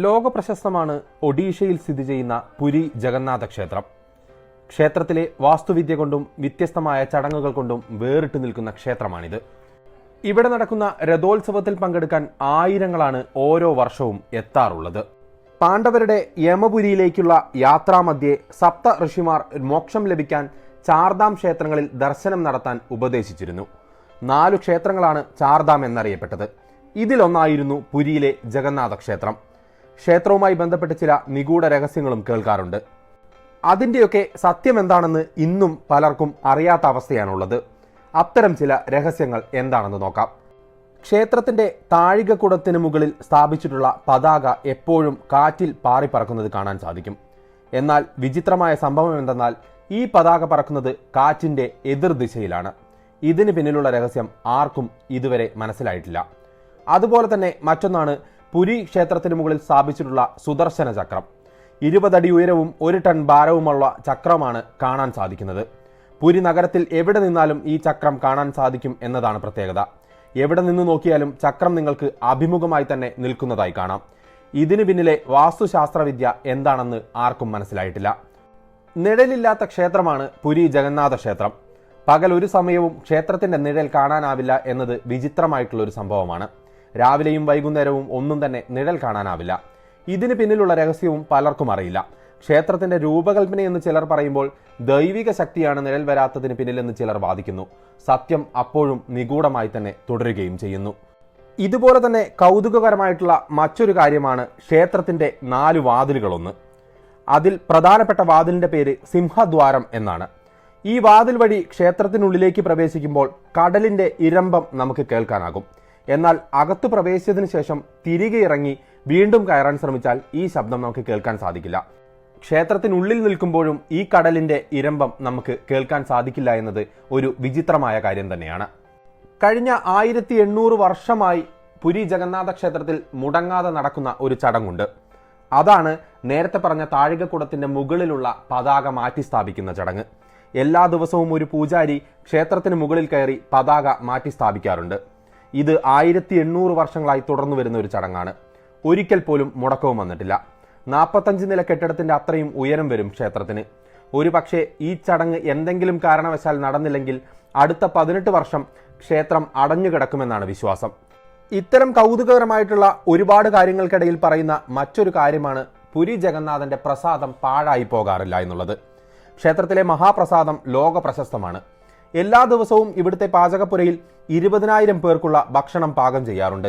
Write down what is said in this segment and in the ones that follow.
ലോകപ്രശസ്തമാണ് ഒഡീഷയിൽ സ്ഥിതി ചെയ്യുന്ന പുരി ജഗന്നാഥ ക്ഷേത്രം. ക്ഷേത്രത്തിലെ വാസ്തുവിദ്യ കൊണ്ടും വ്യത്യസ്തമായ ചടങ്ങുകൾ കൊണ്ടും വേറിട്ട് നിൽക്കുന്ന ക്ഷേത്രമാണിത്. ഇവിടെ നടക്കുന്ന രഥോത്സവത്തിൽ പങ്കെടുക്കാൻ ആയിരങ്ങളാണ് ഓരോ വർഷവും എത്താറുള്ളത്. പാണ്ഡവരുടെ യമപുരിയിലേക്കുള്ള യാത്രാമധ്യേ സപ്ത ഋഷിമാർ മോക്ഷം ലഭിക്കാൻ ചാർധാം ക്ഷേത്രങ്ങളിൽ ദർശനം നടത്താൻ ഉപദേശിച്ചിരുന്നു. 4 ക്ഷേത്രങ്ങളാണ് ചാർധാം എന്നറിയപ്പെട്ടത്. ഇതിലൊന്നായിരുന്നു പുരിയിലെ ജഗന്നാഥ ക്ഷേത്രം. ക്ഷേത്രവുമായി ബന്ധപ്പെട്ട് ചില നിഗൂഢ രഹസ്യങ്ങളും കേൾക്കാറുണ്ട്. അതിൻ്റെയൊക്കെ സത്യം എന്താണെന്ന് ഇന്നും പലർക്കും അറിയാത്ത അവസ്ഥയാണുള്ളത്. അത്തരം ചില രഹസ്യങ്ങൾ എന്താണെന്ന് നോക്കാം. ക്ഷേത്രത്തിന്റെ താഴികക്കുടത്തിന് മുകളിൽ സ്ഥാപിച്ചിട്ടുള്ള പതാക എപ്പോഴും കാറ്റിൽ പാറിപ്പറക്കുന്നത് കാണാൻ സാധിക്കും. എന്നാൽ വിചിത്രമായ സംഭവം എന്തെന്നാൽ ഈ പതാക പറക്കുന്നത് കാറ്റിന്റെ എതിർദിശയിലാണ്. ഇതിന് പിന്നിലുള്ള രഹസ്യം ആർക്കും ഇതുവരെ മനസ്സിലായിട്ടില്ല. അതുപോലെ തന്നെ മറ്റൊന്നാണ് പുരി ക്ഷേത്രത്തിന് മുകളിൽ സ്ഥാപിച്ചിട്ടുള്ള സുദർശന ചക്രം. 20 അടി ഉയരവും 1 ടൺ ഭാരവുമുള്ള ചക്രമാണ് കാണാൻ സാധിക്കുന്നത്. പുരി നഗരത്തിൽ എവിടെ നിന്നാലും ഈ ചക്രം കാണാൻ സാധിക്കും എന്നതാണ് പ്രത്യേകത. എവിടെ നിന്ന് നോക്കിയാലും ചക്രം നിങ്ങൾക്ക് അഭിമുഖമായി തന്നെ നിൽക്കുന്നതായി കാണാം. ഇതിന് പിന്നിലെ വാസ്തുശാസ്ത്രവിദ്യ എന്താണെന്ന് ആർക്കും മനസ്സിലായിട്ടില്ല. നിഴലില്ലാത്ത ക്ഷേത്രമാണ് പുരി ജഗന്നാഥ ക്ഷേത്രം. പകൽ ഒരു സമയവും ക്ഷേത്രത്തിന്റെ നിഴൽ കാണാനാവില്ല എന്നത് വിചിത്രമായിട്ടുള്ള ഒരു സംഭവമാണ്. രാവിലെയും വൈകുന്നേരവും ഒന്നും തന്നെ നിഴൽ കാണാനാവില്ല. ഇതിന് പിന്നിലുള്ള രഹസ്യവും പലർക്കും അറിയില്ല. ക്ഷേത്രത്തിന്റെ രൂപകൽപ്പനയെന്ന് ചിലർ പറയുമ്പോൾ ദൈവിക ശക്തിയാണ് നിഴൽ വരാത്തതിന് പിന്നിലെന്ന് ചിലർ വാദിക്കുന്നു. സത്യം അപ്പോഴും നിഗൂഢമായി തന്നെ തുടരുകയും ചെയ്യുന്നു. ഇതുപോലെ തന്നെ കൗതുകകരമായിട്ടുള്ള മറ്റൊരു കാര്യമാണ് ക്ഷേത്രത്തിന്റെ 4 വാതിലുകളൊന്ന്. അതിൽ പ്രധാനപ്പെട്ട വാതിലിന്റെ പേര് സിംഹദ്വാരം എന്നാണ്. ഈ വാതിൽ വഴി ക്ഷേത്രത്തിനുള്ളിലേക്ക് പ്രവേശിക്കുമ്പോൾ കടലിന്റെ ഇരമ്പം നമുക്ക് കേൾക്കാനാകും. എന്നാൽ അകത്തു പ്രവേശിച്ചതിന് ശേഷം തിരികെ ഇറങ്ങി വീണ്ടും കയറാൻ ശ്രമിച്ചാൽ ഈ ശബ്ദം നമുക്ക് കേൾക്കാൻ സാധിക്കില്ല. ക്ഷേത്രത്തിനുള്ളിൽ നിൽക്കുമ്പോഴും ഈ കടലിന്റെ ഇരമ്പം നമുക്ക് കേൾക്കാൻ സാധിക്കില്ല എന്നത് ഒരു വിചിത്രമായ കാര്യം തന്നെയാണ്. കഴിഞ്ഞ 1800 വർഷമായി പുരി ജഗന്നാഥ ക്ഷേത്രത്തിൽ മുടങ്ങാതെ നടക്കുന്ന ഒരു ചടങ്ങുണ്ട്. അതാണ് നേരത്തെ പറഞ്ഞ താഴികക്കുടത്തിന്റെ മുകളിലുള്ള പതാക മാറ്റി സ്ഥാപിക്കുന്ന ചടങ്ങ്. എല്ലാ ദിവസവും ഒരു പൂജാരി ക്ഷേത്രത്തിന് മുകളിൽ കയറി പതാക മാറ്റി സ്ഥാപിക്കാറുണ്ട്. ഇത് 1800 വർഷങ്ങളായി തുടർന്നു വരുന്ന ഒരു ചടങ്ങാണ്. ഒരിക്കൽ പോലും മുടക്കവും വന്നിട്ടില്ല. 45 നില കെട്ടിടത്തിന്റെ അത്രയും ഉയരം വരും ക്ഷേത്രത്തിന്. ഒരു പക്ഷേ ഈ ചടങ്ങ് എന്തെങ്കിലും കാരണവശാൽ നടന്നില്ലെങ്കിൽ അടുത്ത 18 വർഷം ക്ഷേത്രം അടഞ്ഞുകിടക്കുമെന്നാണ് വിശ്വാസം. ഇത്തരം കൗതുകകരമായിട്ടുള്ള ഒരുപാട് കാര്യങ്ങൾക്കിടയിൽ പറയുന്ന മറ്റൊരു കാര്യമാണ് പുരി ജഗന്നാഥന്റെ പ്രസാദം പാഴായി പോകാറില്ല എന്നുള്ളത്. ക്ഷേത്രത്തിലെ മഹാപ്രസാദം ലോക പ്രശസ്തമാണ്. എല്ലാ ദിവസവും ഇവിടുത്തെ പാചകപ്പുരയിൽ 20,000 പേർക്കുള്ള ഭക്ഷണം പാകം ചെയ്യാറുണ്ട്.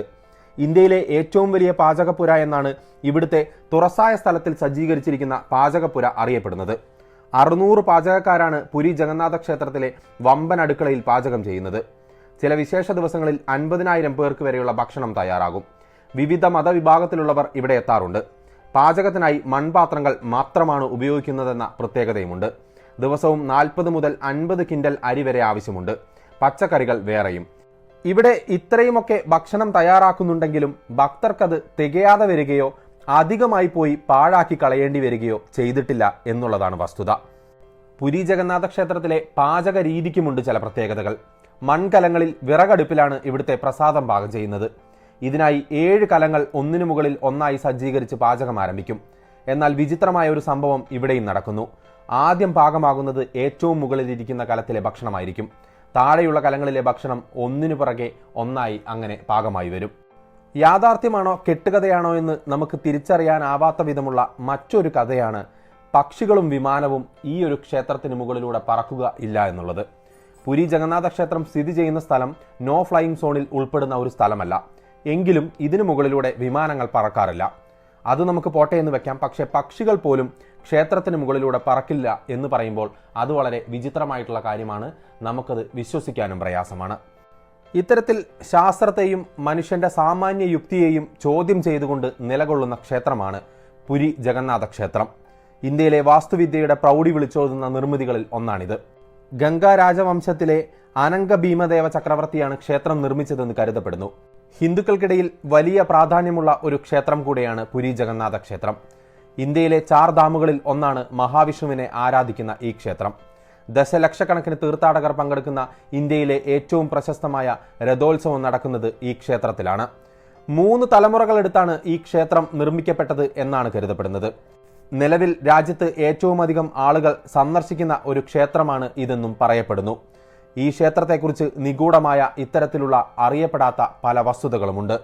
ഇന്ത്യയിലെ ഏറ്റവും വലിയ പാചകപ്പുര എന്നാണ് ഇവിടുത്തെ തുറസായ സ്ഥലത്തിൽ സജ്ജീകരിച്ചിരിക്കുന്ന പാചകപ്പുര അറിയപ്പെടുന്നത്. 600 പാചകക്കാരാണ് പുരി ജഗന്നാഥ ക്ഷേത്രത്തിലെ വമ്പൻ അടുക്കളയിൽ പാചകം ചെയ്യുന്നത്. ചില വിശേഷ ദിവസങ്ങളിൽ 50,000 പേർക്ക് വരെയുള്ള ഭക്ഷണം തയ്യാറാകും. വിവിധ മതവിഭാഗത്തിലുള്ളവർ ഇവിടെ എത്താറുണ്ട്. പാചകത്തിനായി മൺപാത്രങ്ങൾ മാത്രമാണ് ഉപയോഗിക്കുന്നതെന്ന പ്രത്യേകതയുമുണ്ട്. ദിവസവും 40 മുതൽ 50 കിൻഡൽ അരി വരെ ആവശ്യമുണ്ട്. പച്ചക്കറികൾ വേറെയും. ഇവിടെ ഇത്രയുമൊക്കെ ഭക്ഷണം തയ്യാറാക്കുന്നുണ്ടെങ്കിലും ഭക്തർക്കത് തികയാതെ വരികയോ അധികമായി പോയി പാഴാക്കി കളയേണ്ടി വരികയോ ചെയ്തിട്ടില്ല എന്നുള്ളതാണ് വസ്തുത. പുരി ജഗന്നാഥ ക്ഷേത്രത്തിലെ പാചക രീതിക്കുമുണ്ട് ചില പ്രത്യേകതകൾ. മൺകലങ്ങളിൽ വിറകടുപ്പിലാണ് ഇവിടുത്തെ പ്രസാദം പാകം ചെയ്യുന്നത്. ഇതിനായി 7 കലങ്ങൾ ഒന്നിനു മുകളിൽ ഒന്നായി സജ്ജീകരിച്ച് പാചകം ആരംഭിക്കും. എന്നാൽ വിചിത്രമായ ഒരു സംഭവം ഇവിടെയും നടക്കുന്നു. ആദ്യം പാകമാകുന്നത് ഏറ്റവും മുകളിലിരിക്കുന്ന കലത്തിലെ ഭക്ഷണമായിരിക്കും. താഴെയുള്ള കലങ്ങളിലെ ഭക്ഷണം ഒന്നിനു പുറകെ ഒന്നായി അങ്ങനെ പാകമായി വരും. യാഥാർത്ഥ്യമാണോ കെട്ടുകഥയാണോ എന്ന് നമുക്ക് തിരിച്ചറിയാനാവാത്ത വിധമുള്ള മറ്റൊരു കഥയാണ് പക്ഷികളും വിമാനവും ഈ ഒരു ക്ഷേത്രത്തിന് മുകളിലൂടെ പറക്കുക ഇല്ല എന്നുള്ളത്. പുരി ജഗന്നാഥ ക്ഷേത്രം സ്ഥിതി ചെയ്യുന്ന സ്ഥലം നോ ഫ്ലൈയിങ് സോണിൽ ഉൾപ്പെടുന്ന ഒരു സ്ഥലമല്ല. എങ്കിലും ഇതിനു മുകളിലൂടെ വിമാനങ്ങൾ പറക്കാറില്ല. അത് നമുക്ക് പോട്ടെ എന്ന് വെക്കാം. പക്ഷേ പക്ഷികൾ പോലും ക്ഷേത്രത്തിന് മുകളിലൂടെ പറക്കില്ല എന്ന് പറയുമ്പോൾ അത് വളരെ വിചിത്രമായിട്ടുള്ള കാര്യമാണ്. നമുക്കത് വിശ്വസിക്കാനും പ്രയാസമാണ്. ഇത്തരത്തിൽ ശാസ്ത്രത്തെയും മനുഷ്യന്റെ സാമാന്യ യുക്തിയെയും ചോദ്യം ചെയ്തുകൊണ്ട് നിലകൊള്ളുന്ന ക്ഷേത്രമാണ് പുരി ജഗന്നാഥ ക്ഷേത്രം. ഇന്ത്യയിലെ വാസ്തുവിദ്യയുടെ പ്രൗഢി വിളിച്ചോതുന്ന നിർമ്മിതികളിൽ ഒന്നാണിത്. ഗംഗാ രാജവംശത്തിലെ അനങ്ക ഭീമദേവ ചക്രവർത്തിയാണ് ക്ഷേത്രം നിർമ്മിച്ചതെന്ന് കരുതപ്പെടുന്നു. ഹിന്ദുക്കൾക്കിടയിൽ വലിയ പ്രാധാന്യമുള്ള ഒരു ക്ഷേത്രം കൂടെയാണ് പുരി ജഗന്നാഥ ക്ഷേത്രം. ഇന്ത്യയിലെ 4 ധാമുകളിൽ ഒന്നാണ് മഹാവിഷ്ണുവിനെ ആരാധിക്കുന്ന ഈ ക്ഷേത്രം. ദശലക്ഷക്കണക്കിന് തീർത്ഥാടകർ പങ്കെടുക്കുന്ന ഇന്ത്യയിലെ ഏറ്റവും പ്രശസ്തമായ രഥോത്സവം നടക്കുന്നത് ഈ ക്ഷേത്രത്തിലാണ്. 3 തലമുറകളെടുത്താണ് ഈ ക്ഷേത്രം നിർമ്മിക്കപ്പെട്ടത് എന്നാണ് കരുതപ്പെടുന്നത്. നിലവിൽ രാജ്യത്ത് ഏറ്റവും അധികം ആളുകൾ സന്ദർശിക്കുന്ന ഒരു ക്ഷേത്രമാണ് ഇതെന്നും പറയപ്പെടുന്നു. ഈ ക്ഷേത്രത്തെക്കുറിച്ച് നിഗൂഢമായ ഇത്തരത്തിലുള്ള അറിയപ്പെടാത്ത പല വസ്തുതകളുമുണ്ട്.